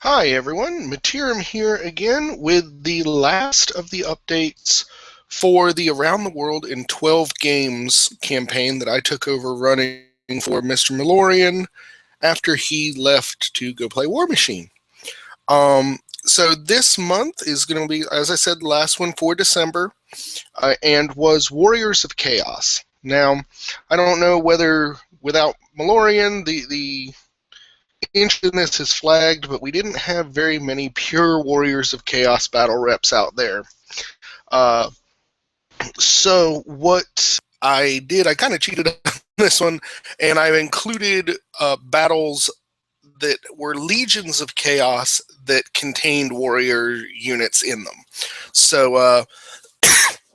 Hi everyone, Materim here again with the last of the updates for the Around the World in 12 Games campaign that I took over running for Mr. Malorian after he left to go play War Machine. So this month is going to be, as I said, the last one for December, and was Warriors of Chaos. Now, I don't know whether without Malorian, the interest in this is flagged, but we didn't have very many pure Warriors of Chaos battle reps out there. So what I did, I kind of cheated on this one, and I included battles that were Legions of Chaos that contained warrior units in them. So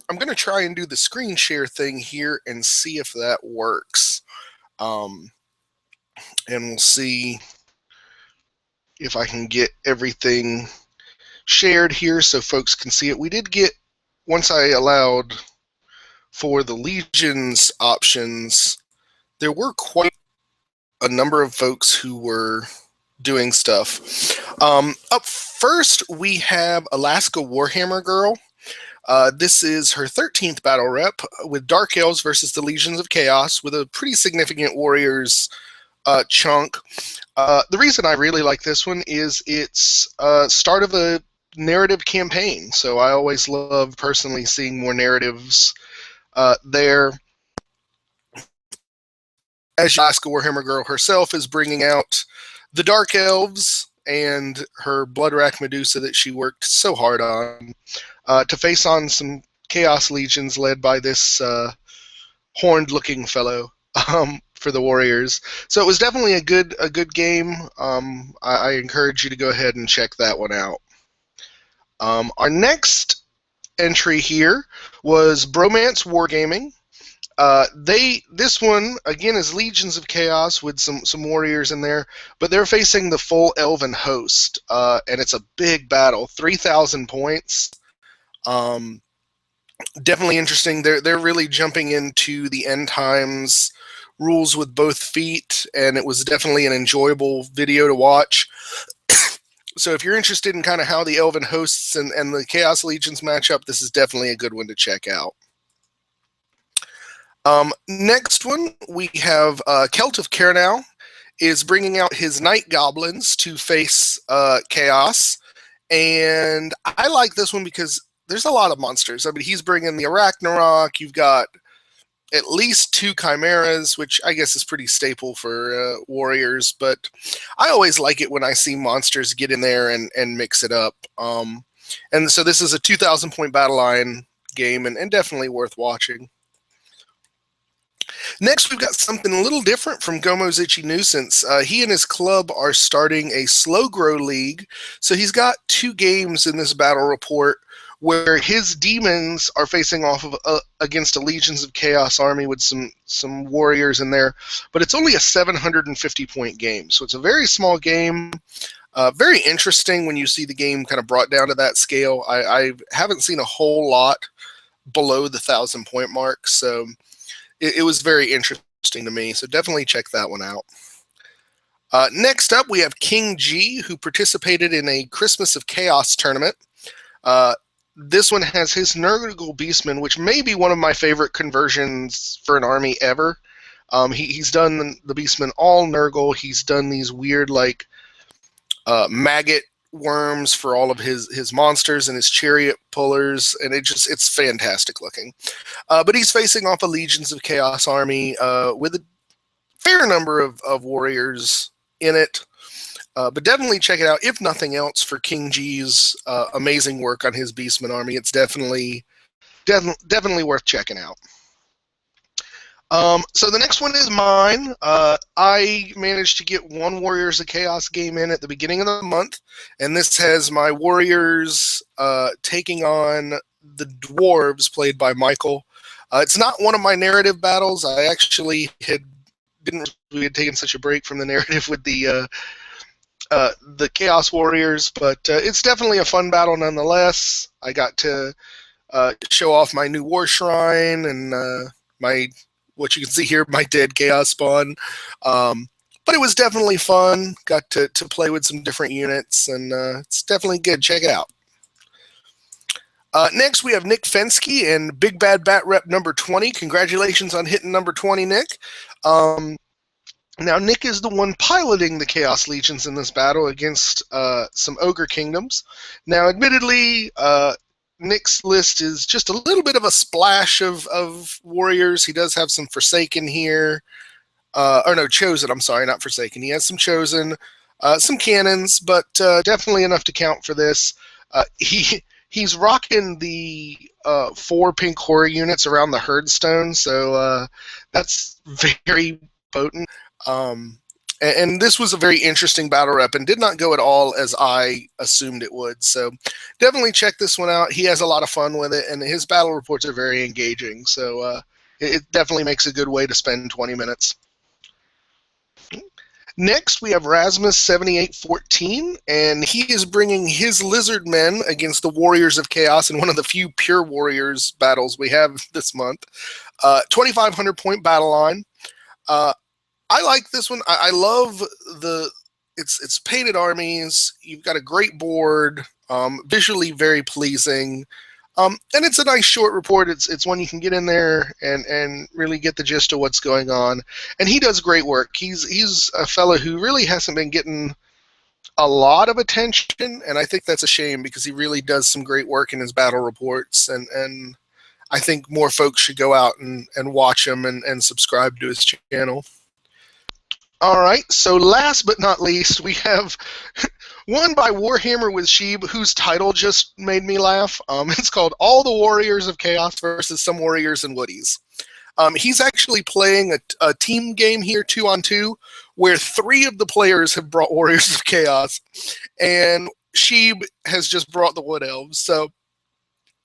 I'm going to try and do the screen share thing here and see if that works. And we'll see if I can get everything shared here so folks can see it. We did get, once I allowed for the Legions options, there were quite a number of folks who were doing stuff. Up first, we have Alaska Warhammer Girl. This is her 13th battle rep with Dark Elves versus the Legions of Chaos with a pretty significant Warriors chunk. The reason I really like this one is it's start of a narrative campaign, so I always love personally seeing more narratives there. As Alaska Warhammer Girl herself is bringing out the Dark Elves and her Bloodrack Medusa that she worked so hard on to face on some Chaos Legions led by this horned-looking fellow for the Warriors. So it was definitely a good game. I encourage you to go ahead and check that one out. Our next entry here was Bromance Wargaming. This one again is Legions of Chaos with some warriors in there, but they're facing the full Elven host, and it's a big battle, 3,000 points. Definitely interesting. They're really jumping into the end times rules with both feet, and it was definitely an enjoyable video to watch. So if you're interested in kind of how the Elven hosts and the Chaos Legions match up, this is definitely a good one to check out. Next one, we have Celt of Cairnau is bringing out his Night Goblins to face Chaos. And I like this one because there's a lot of monsters. I mean, he's bringing the Arachnarok. You've got at least 2 Chimeras, which I guess is pretty staple for Warriors. But I always like it when I see monsters get in there and mix it up. And so this is a 2,000 point battle line game and definitely worth watching. Next, we've got something a little different from Gomo's Itchy Nuisance. He and his club are starting a slow grow league. So he's got 2 games in this battle report where his demons are facing off of against a Legions of Chaos army with some warriors in there. But it's only a 750 point game. So it's a very small game. Very interesting when you see the game kind of brought down to that scale. I haven't seen a whole lot below the 1,000 point mark. So it was very interesting to me, so definitely check that one out. Next up, we have King G, who participated in a Christmas of Chaos tournament. This one has his Nurgle Beastman, which may be one of my favorite conversions for an army ever. He's done the Beastman all Nurgle. He's done these weird, like, maggot worms for all of his monsters and his chariot pullers, and it's fantastic looking. But he's facing off a Legions of Chaos army with a fair number of warriors in it. But definitely check it out, if nothing else, for King G's amazing work on his Beastman army. It's definitely worth checking out. So the next one is mine. I managed to get 1 Warriors of Chaos game in at the beginning of the month, and this has my Warriors taking on the Dwarves, played by Michael. It's not one of my narrative battles. I actually we had taken such a break from the narrative with the Chaos Warriors, but it's definitely a fun battle nonetheless. I got to show off my new War Shrine and what you can see here, my dead Chaos Spawn. But it was definitely fun. Got to play with some different units, and it's definitely good. Check it out. Next, we have Nick Fensky and Big Bad Bat Rep number 20. Congratulations on hitting number 20, Nick. Now, Nick is the one piloting the Chaos Legions in this battle against some Ogre Kingdoms. Now, admittedly, Nick's list is just a little bit of a splash of warriors. He does have some Forsaken here. Or no, Chosen, I'm sorry, not Forsaken. He has some Chosen, some cannons, but definitely enough to count for this. He's rocking the 4 pink horror units around the Herdstone, so that's very potent. And this was a very interesting battle rep and did not go at all as I assumed it would. So definitely check this one out. He has a lot of fun with it, and his battle reports are very engaging. So it definitely makes a good way to spend 20 minutes. Next, we have Rasmus7814, and he is bringing his Lizard Men against the Warriors of Chaos in one of the few pure Warriors battles we have this month. 2,500 point battle line. I like this one. I love it's painted armies. You've got a great board, visually very pleasing. And it's a nice short report. It's one you can get in there and really get the gist of what's going on. And he does great work. He's a fellow who really hasn't been getting a lot of attention, and I think that's a shame because he really does some great work in his battle reports. And I think more folks should go out and watch him and subscribe to his channel. All right, so last but not least, we have one by Warhammer with Sheeb, whose title just made me laugh. It's called All the Warriors of Chaos versus Some Warriors and Woodies. He's actually playing a team game here, 2-on-2, where 3 of the players have brought Warriors of Chaos, and Sheeb has just brought the Wood Elves. So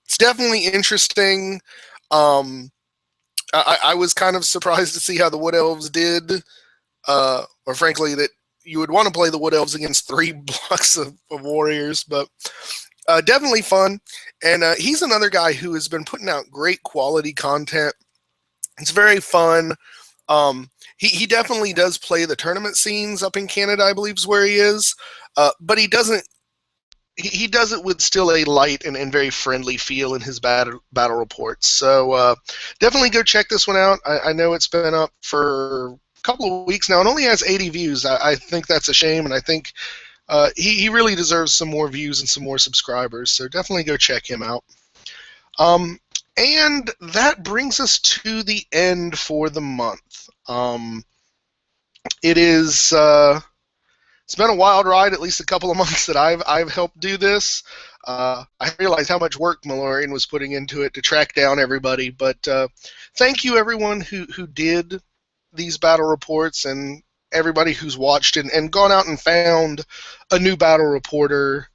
it's definitely interesting. I was kind of surprised to see how the Wood Elves did. Or frankly, that you would want to play the Wood Elves against 3 blocks of warriors, but definitely fun. And he's another guy who has been putting out great quality content. It's very fun. He definitely does play the tournament scenes up in Canada, I believe is where he is, but he doesn't. He does it with still a light and very friendly feel in his battle reports. So definitely go check this one out. I know it's been up for couple of weeks now and only has 80 views. I think that's a shame, and I think he really deserves some more views and some more subscribers, so definitely go check him out. And that brings us to the end for the month. It's been a wild ride, at least a couple of months that I've helped do this. I realized how much work Malorian was putting into it to track down everybody, but thank you everyone who did these battle reports, and everybody who's watched and gone out and found a new battle reporter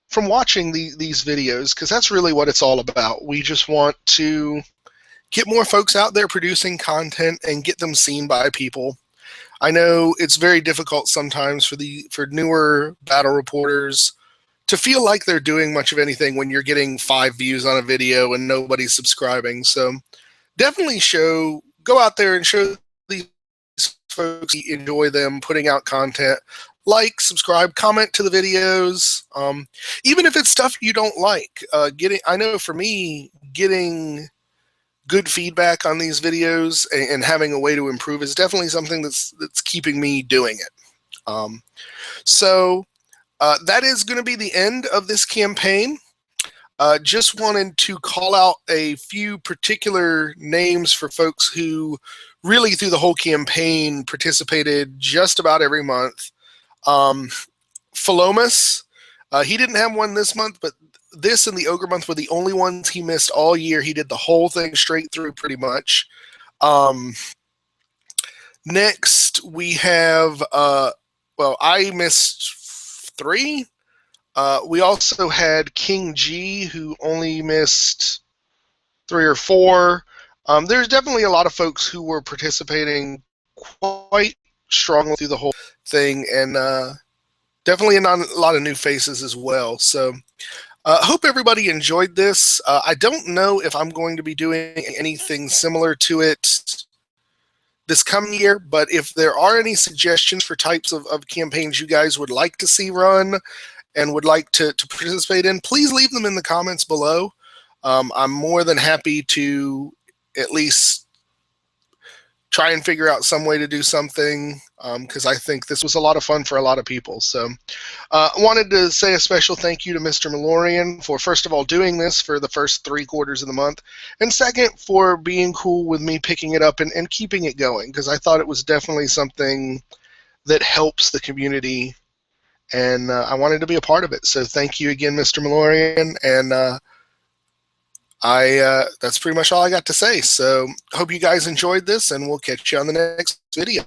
from watching these videos, because that's really what it's all about. We just want to get more folks out there producing content and get them seen by people. I know it's very difficult sometimes for newer battle reporters to feel like they're doing much of anything when you're getting 5 views on a video and nobody's subscribing. So definitely go out there and show these folks you enjoy them putting out content. Like, subscribe, comment to the videos. Even if it's stuff you don't like, I know for me, getting good feedback on these videos and having a way to improve is definitely something that's keeping me doing it. So that is going to be the end of this campaign. Just wanted to call out a few particular names for folks who really through the whole campaign participated just about every month. Philomus, he didn't have one this month, but this and the Ogre month were the only ones he missed all year. He did the whole thing straight through pretty much. Next, we have, I missed 3. We also had King G, who only missed 3 or 4. There's definitely a lot of folks who were participating quite strongly through the whole thing, and definitely a lot of new faces as well. So hope everybody enjoyed this. I don't know if I'm going to be doing anything similar to it this coming year. But if there are any suggestions for types of campaigns you guys would like to see run and would like to participate in, please leave them in the comments below. I'm more than happy to at least try and figure out some way to do something, because I think this was a lot of fun for a lot of people. So I wanted to say a special thank you to Mr. Malorian for, first of all, doing this for the first 3 quarters of the month, and second, for being cool with me picking it up and keeping it going, because I thought it was definitely something that helps the community, and I wanted to be a part of it. So thank you again, Mr. Malorian, and that's pretty much all I got to say. So hope you guys enjoyed this, and we'll catch you on the next video.